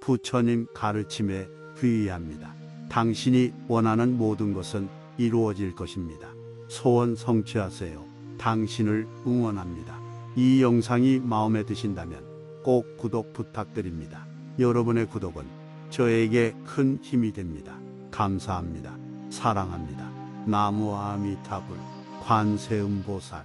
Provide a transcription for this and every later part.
부처님 가르침에 귀의합니다. 당신이 원하는 모든 것은 이루어질 것입니다. 소원 성취하세요. 당신을 응원합니다. 이 영상이 마음에 드신다면 꼭 구독 부탁드립니다. 여러분의 구독은 저에게 큰 힘이 됩니다. 감사합니다. 사랑합니다. 나무 아미타불 관세음보살.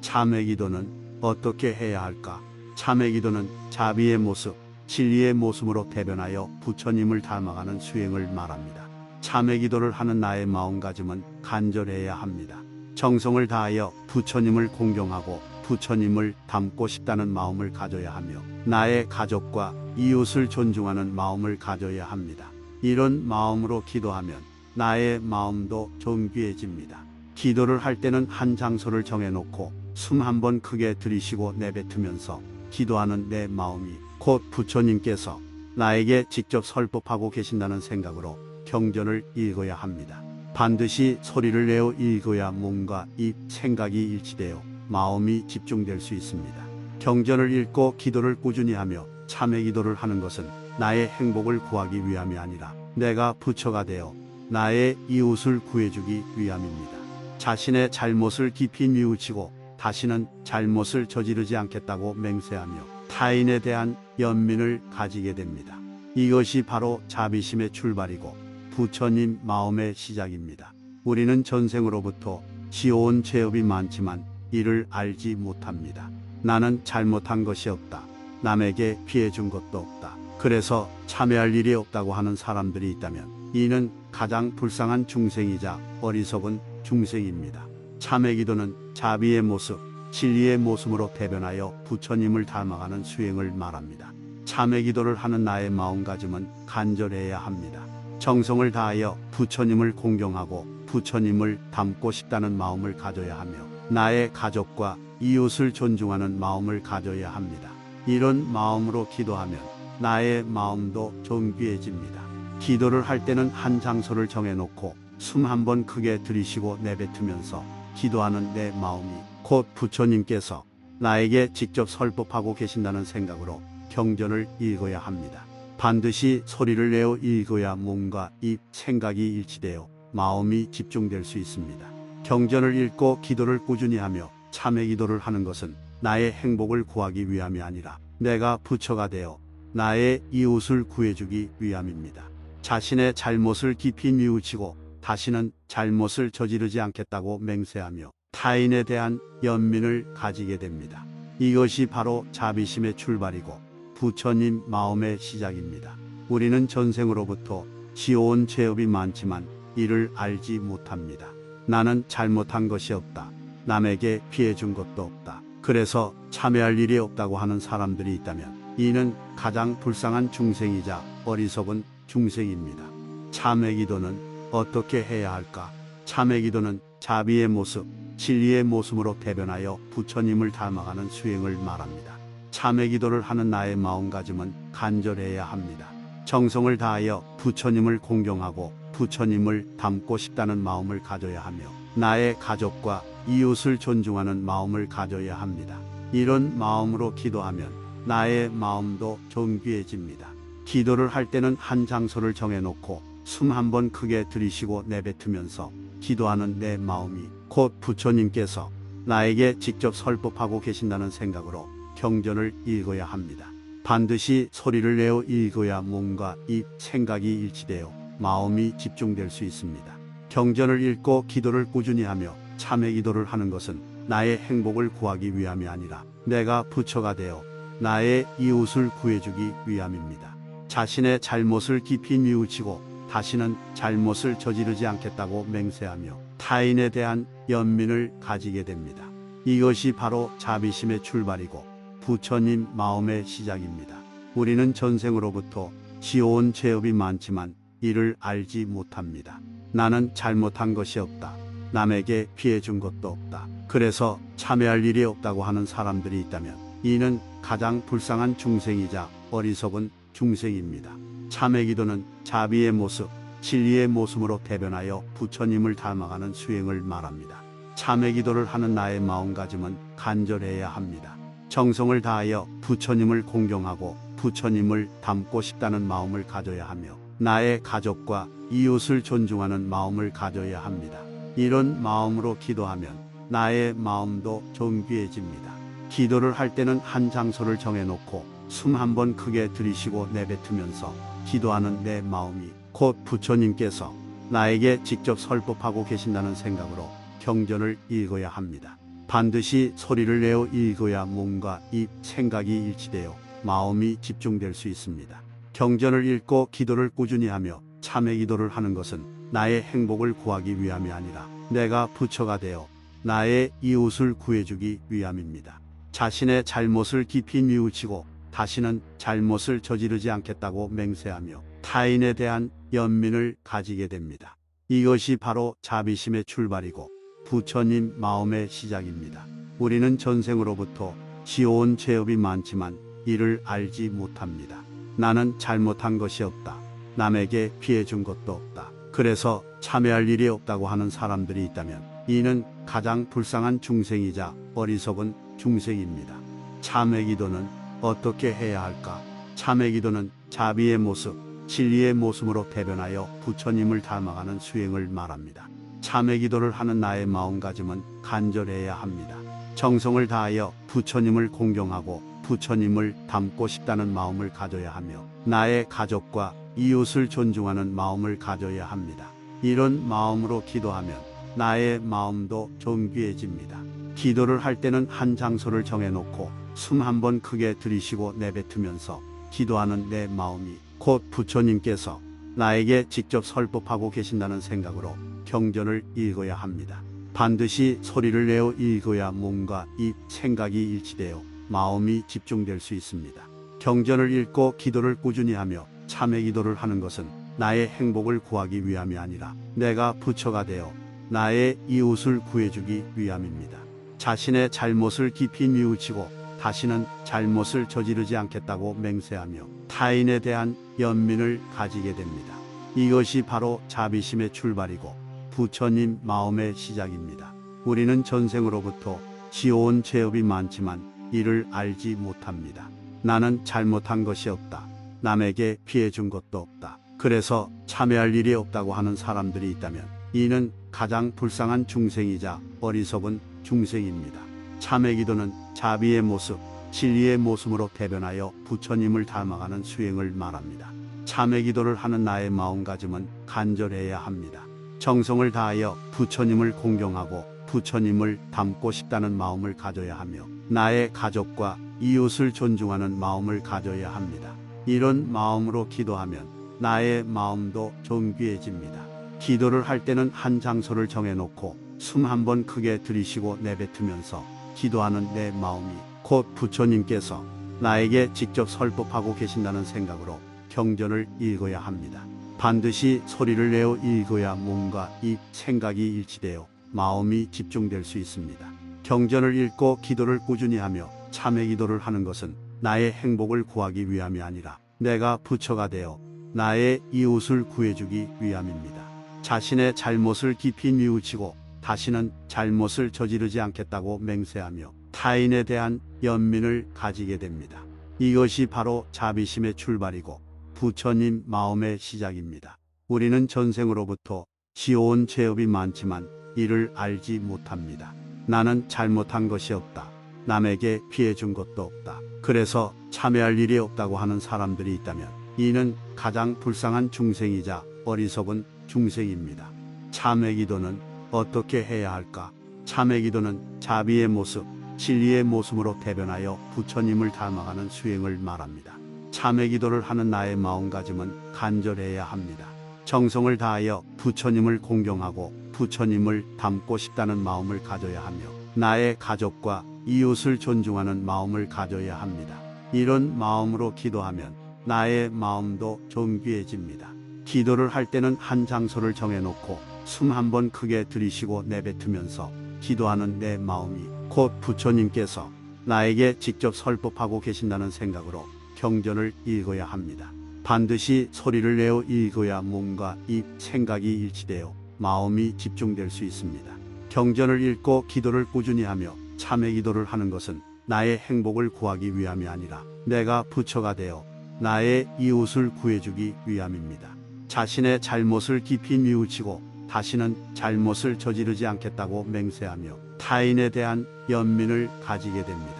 참회기도는 어떻게 해야 할까? 참회기도는 자비의 모습, 진리의 모습으로 대변하여 부처님을 닮아가는 수행을 말합니다. 참회기도를 하는 나의 마음가짐은 간절해야 합니다. 정성을 다하여 부처님을 공경하고 부처님을 닮고 싶다는 마음을 가져야 하며 나의 가족과 이웃을 존중하는 마음을 가져야 합니다. 이런 마음으로 기도하면 나의 마음도 존귀해집니다. 기도를 할 때는 한 장소를 정해놓고 숨 한 번 크게 들이쉬고 내뱉으면서 기도하는 내 마음이 곧 부처님께서 나에게 직접 설법하고 계신다는 생각으로 경전을 읽어야 합니다. 반드시 소리를 내어 읽어야 몸과 입, 생각이 일치되어 마음이 집중될 수 있습니다. 경전을 읽고 기도를 꾸준히 하며 참회기도를 하는 것은 나의 행복을 구하기 위함이 아니라 내가 부처가 되어 나의 이웃을 구해주기 위함입니다. 자신의 잘못을 깊이 뉘우치고 다시는 잘못을 저지르지 않겠다고 맹세하며 타인에 대한 연민을 가지게 됩니다. 이것이 바로 자비심의 출발이고 부처님 마음의 시작입니다. 우리는 전생으로부터 지어온 죄업이 많지만 이를 알지 못합니다. 나는 잘못한 것이 없다. 남에게 피해 준 것도 없다. 그래서 참회할 일이 없다고 하는 사람들이 있다면 이는 가장 불쌍한 중생이자 어리석은 중생입니다. 참회기도는 자비의 모습, 진리의 모습으로 대변하여 부처님을 닮아가는 수행을 말합니다. 참회기도를 하는 나의 마음가짐은 간절해야 합니다. 정성을 다하여 부처님을 공경하고 부처님을 닮고 싶다는 마음을 가져야 하며 나의 가족과 이웃을 존중하는 마음을 가져야 합니다. 이런 마음으로 기도하면 나의 마음도 존귀해집니다. 기도를 할 때는 한 장소를 정해놓고 숨 한 번 크게 들이쉬고 내뱉으면서 기도하는 내 마음이 곧 부처님께서 나에게 직접 설법하고 계신다는 생각으로 경전을 읽어야 합니다. 반드시 소리를 내어 읽어야 몸과 입, 생각이 일치되어 마음이 집중될 수 있습니다. 경전을 읽고 기도를 꾸준히 하며 참회기도를 하는 것은 나의 행복을 구하기 위함이 아니라 내가 부처가 되어 나의 이웃을 구해주기 위함입니다. 자신의 잘못을 깊이 뉘우치고 다시는 잘못을 저지르지 않겠다고 맹세하며 타인에 대한 연민을 가지게 됩니다. 이것이 바로 자비심의 출발이고 부처님 마음의 시작입니다. 우리는 전생으로부터 지어온 죄업이 많지만 이를 알지 못합니다. 나는 잘못한 것이 없다. 남에게 피해 준 것도 없다. 그래서 참회할 일이 없다고 하는 사람들이 있다면 이는 가장 불쌍한 중생이자 어리석은 중생입니다. 참회기도는 어떻게 해야 할까? 참회기도는 자비의 모습, 진리의 모습으로 대변하여 부처님을 닮아가는 수행을 말합니다. 참회기도를 하는 나의 마음가짐은 간절해야 합니다. 정성을 다하여 부처님을 공경하고 부처님을 닮고 싶다는 마음을 가져야 하며 나의 가족과 이웃을 존중하는 마음을 가져야 합니다. 이런 마음으로 기도하면 나의 마음도 존귀해집니다. 기도를 할 때는 한 장소를 정해놓고 숨 한 번 크게 들이쉬고 내뱉으면서 기도하는 내 마음이 곧 부처님께서 나에게 직접 설법하고 계신다는 생각으로 경전을 읽어야 합니다. 반드시 소리를 내어 읽어야 몸과 입, 생각이 일치되어 마음이 집중될 수 있습니다. 경전을 읽고 기도를 꾸준히 하며 참회기도를 하는 것은 나의 행복을 구하기 위함이 아니라 내가 부처가 되어 나의 이웃을 구해주기 위함입니다. 자신의 잘못을 깊이 뉘우치고 다시는 잘못을 저지르지 않겠다고 맹세하며 타인에 대한 연민을 가지게 됩니다. 이것이 바로 자비심의 출발이고 부처님 마음의 시작입니다. 우리는 전생으로부터 지어온 죄업이 많지만 이를 알지 못합니다. 나는 잘못한 것이 없다. 남에게 피해 준 것도 없다. 그래서 참회할 일이 없다고 하는 사람들이 있다면 이는 가장 불쌍한 중생이자 어리석은 중생입니다. 참회기도는 자비의 모습, 진리의 모습으로 대변하여 부처님을 닮아가는 수행을 말합니다. 참회 기도를 하는 나의 마음가짐은 간절해야 합니다. 정성을 다하여 부처님을 공경하고 부처님을 닮고 싶다는 마음을 가져야 하며 나의 가족과 이웃을 존중하는 마음을 가져야 합니다. 이런 마음으로 기도하면 나의 마음도 존귀해집니다. 기도를 할 때는 한 장소를 정해놓고 숨 한 번 크게 들이쉬고 내뱉으면서 기도하는 내 마음이 곧 부처님께서 나에게 직접 설법하고 계신다는 생각으로 경전을 읽어야 합니다. 반드시 소리를 내어 읽어야 몸과 입, 생각이 일치되어 마음이 집중될 수 있습니다. 경전을 읽고 기도를 꾸준히 하며 참회 기도를 하는 것은 나의 행복을 구하기 위함이 아니라 내가 부처가 되어 나의 이웃을 구해주기 위함입니다. 자신의 잘못을 깊이 뉘우치고 다시는 잘못을 저지르지 않겠다고 맹세하며 타인에 대한 연민을 가지게 됩니다. 이것이 바로 자비심의 출발이고 부처님 마음의 시작입니다. 우리는 전생으로부터 지어온 죄업이 많지만 이를 알지 못합니다. 나는 잘못한 것이 없다. 남에게 피해 준 것도 없다. 그래서 참회할 일이 없다고 하는 사람들이 있다면 이는 가장 불쌍한 중생이자 어리석은 중생입니다. 참회 기도는 어떻게 해야 할까? 참회 기도는 자비의 모습, 진리의 모습으로 대변하여 부처님을 닮아가는 수행을 말합니다. 참회 기도를 하는 나의 마음가짐은 간절해야 합니다. 정성을 다하여 부처님을 공경하고 부처님을 닮고 싶다는 마음을 가져야 하며 나의 가족과 이웃을 존중하는 마음을 가져야 합니다. 이런 마음으로 기도하면 나의 마음도 존귀해집니다. 기도를 할 때는 한 장소를 정해놓고 숨 한 번 크게 들이쉬고 내뱉으면서 기도하는 내 마음이 곧 부처님께서 나에게 직접 설법하고 계신다는 생각으로 경전을 읽어야 합니다. 반드시 소리를 내어 읽어야 몸과 입, 생각이 일치되어 마음이 집중될 수 있습니다. 경전을 읽고 기도를 꾸준히 하며 참회 기도를 하는 것은 나의 행복을 구하기 위함이 아니라 내가 부처가 되어 나의 이웃을 구해주기 위함입니다. 자신의 잘못을 깊이 뉘우치고 다시는 잘못을 저지르지 않겠다고 맹세하며 타인에 대한 연민을 가지게 됩니다. 이것이 바로 자비심의 출발이고 부처님 마음의 시작입니다. 우리는 전생으로부터 지어온 죄업이 많지만 이를 알지 못합니다. 나는 잘못한 것이 없다. 남에게 피해 준 것도 없다. 그래서 참회할 일이 없다고 하는 사람들이 있다면 이는 가장 불쌍한 중생이자 어리석은 중생입니다. 참회 기도는 자비의 모습, 진리의 모습으로 대변하여 부처님을 닮아가는 수행을 말합니다. 참회 기도를 하는 나의 마음가짐은 간절해야 합니다. 정성을 다하여 부처님을 공경하고 부처님을 닮고 싶다는 마음을 가져야 하며 나의 가족과 이웃을 존중하는 마음을 가져야 합니다. 이런 마음으로 기도하면 나의 마음도 존귀해집니다. 기도를 할 때는 한 장소를 정해놓고 숨 한 번 크게 들이쉬고 내뱉으면서 기도하는 내 마음이 곧 부처님께서 나에게 직접 설법하고 계신다는 생각으로 경전을 읽어야 합니다. 반드시 소리를 내어 읽어야 몸과 입, 생각이 일치되어 마음이 집중될 수 있습니다. 경전을 읽고 기도를 꾸준히 하며 참회 기도를 하는 것은 나의 행복을 구하기 위함이 아니라 내가 부처가 되어 나의 이웃을 구해주기 위함입니다. 자신의 잘못을 깊이 뉘우치고 다시는 잘못을 저지르지 않겠다고 맹세하며 타인에 대한 연민을 가지게 됩니다. 이것이 바로 자비심의 출발이고 부처님 마음의 시작입니다. 우리는 전생으로부터 지어온 죄업이 많지만 이를 알지 못합니다. 나는 잘못한 것이 없다. 남에게 피해 준 것도 없다. 그래서 참회할 일이 없다고 하는 사람들이 있다면 이는 가장 불쌍한 중생이자 어리석은 중생입니다. 참회 기도는 어떻게 해야 할까? 참회 기도는 자비의 모습, 진리의 모습으로 대변하여 부처님을 닮아가는 수행을 말합니다. 참회 기도를 하는 나의 마음가짐은 간절해야 합니다. 정성을 다하여 부처님을 공경하고 부처님을 닮고 싶다는 마음을 가져야 하며 나의 가족과 이웃을 존중하는 마음을 가져야 합니다. 이런 마음으로 기도하면 나의 마음도 존귀해집니다. 기도를 할 때는 한 장소를 정해놓고 숨 한 번 크게 들이쉬고 내뱉으면서 기도하는 내 마음이 곧 부처님께서 나에게 직접 설법하고 계신다는 생각으로 경전을 읽어야 합니다. 반드시 소리를 내어 읽어야 몸과 입, 생각이 일치되어 마음이 집중될 수 있습니다. 경전을 읽고 기도를 꾸준히 하며 참회 기도를 하는 것은 나의 행복을 구하기 위함이 아니라 내가 부처가 되어 나의 이웃을 구해주기 위함입니다. 자신의 잘못을 깊이 뉘우치고 다시는 잘못을 저지르지 않겠다고 맹세하며 타인에 대한 연민을 가지게 됩니다.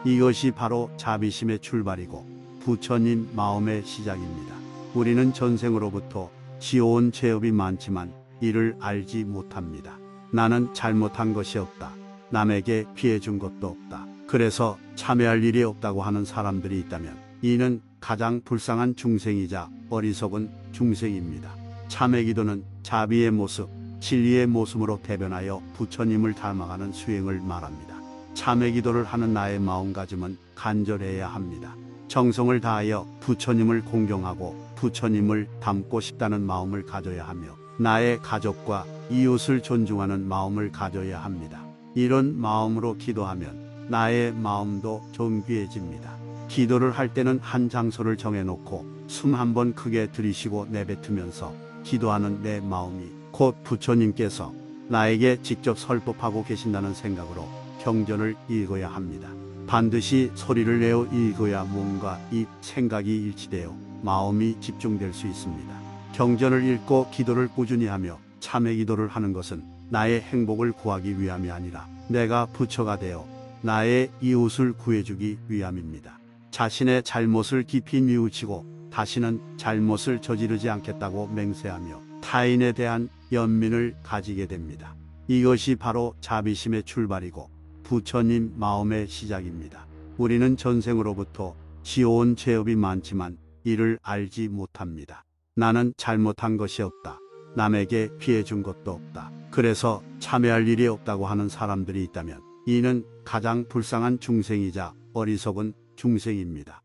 이것이 바로 자비심의 출발이고 부처님 마음의 시작입니다. 우리는 전생으로부터 지어온 죄업이 많지만 이를 알지 못합니다. 나는 잘못한 것이 없다. 남에게 피해 준 것도 없다. 그래서 참회할 일이 없다고 하는 사람들이 있다면 이는 가장 불쌍한 중생이자 어리석은 중생입니다. 참회 기도는 자비의 모습, 진리의 모습으로 대변하여 부처님을 닮아가는 수행을 말합니다. 참회 기도를 하는 나의 마음가짐은 간절해야 합니다. 정성을 다하여 부처님을 공경하고 부처님을 닮고 싶다는 마음을 가져야 하며 나의 가족과 이웃을 존중하는 마음을 가져야 합니다. 이런 마음으로 기도하면 나의 마음도 존귀해집니다. 기도를 할 때는 한 장소를 정해놓고 숨 한 번 크게 들이쉬고 내뱉으면서 기도하는 내 마음이 곧 부처님께서 나에게 직접 설법하고 계신다는 생각으로 경전을 읽어야 합니다. 반드시 소리를 내어 읽어야 몸과 입, 생각이 일치되어 마음이 집중될 수 있습니다. 경전을 읽고 기도를 꾸준히 하며 참회 기도를 하는 것은 나의 행복을 구하기 위함이 아니라 내가 부처가 되어 나의 이웃을 구해주기 위함입니다. 자신의 잘못을 깊이 뉘우치고 다시는 잘못을 저지르지 않겠다고 맹세하며 타인에 대한 연민을 가지게 됩니다. 이것이 바로 자비심의 출발이고 부처님 마음의 시작입니다. 우리는 전생으로부터 지어온 죄업이 많지만 이를 알지 못합니다. 나는 잘못한 것이 없다. 남에게 피해 준 것도 없다. 그래서 참회할 일이 없다고 하는 사람들이 있다면 이는 가장 불쌍한 중생이자 어리석은 중생입니다.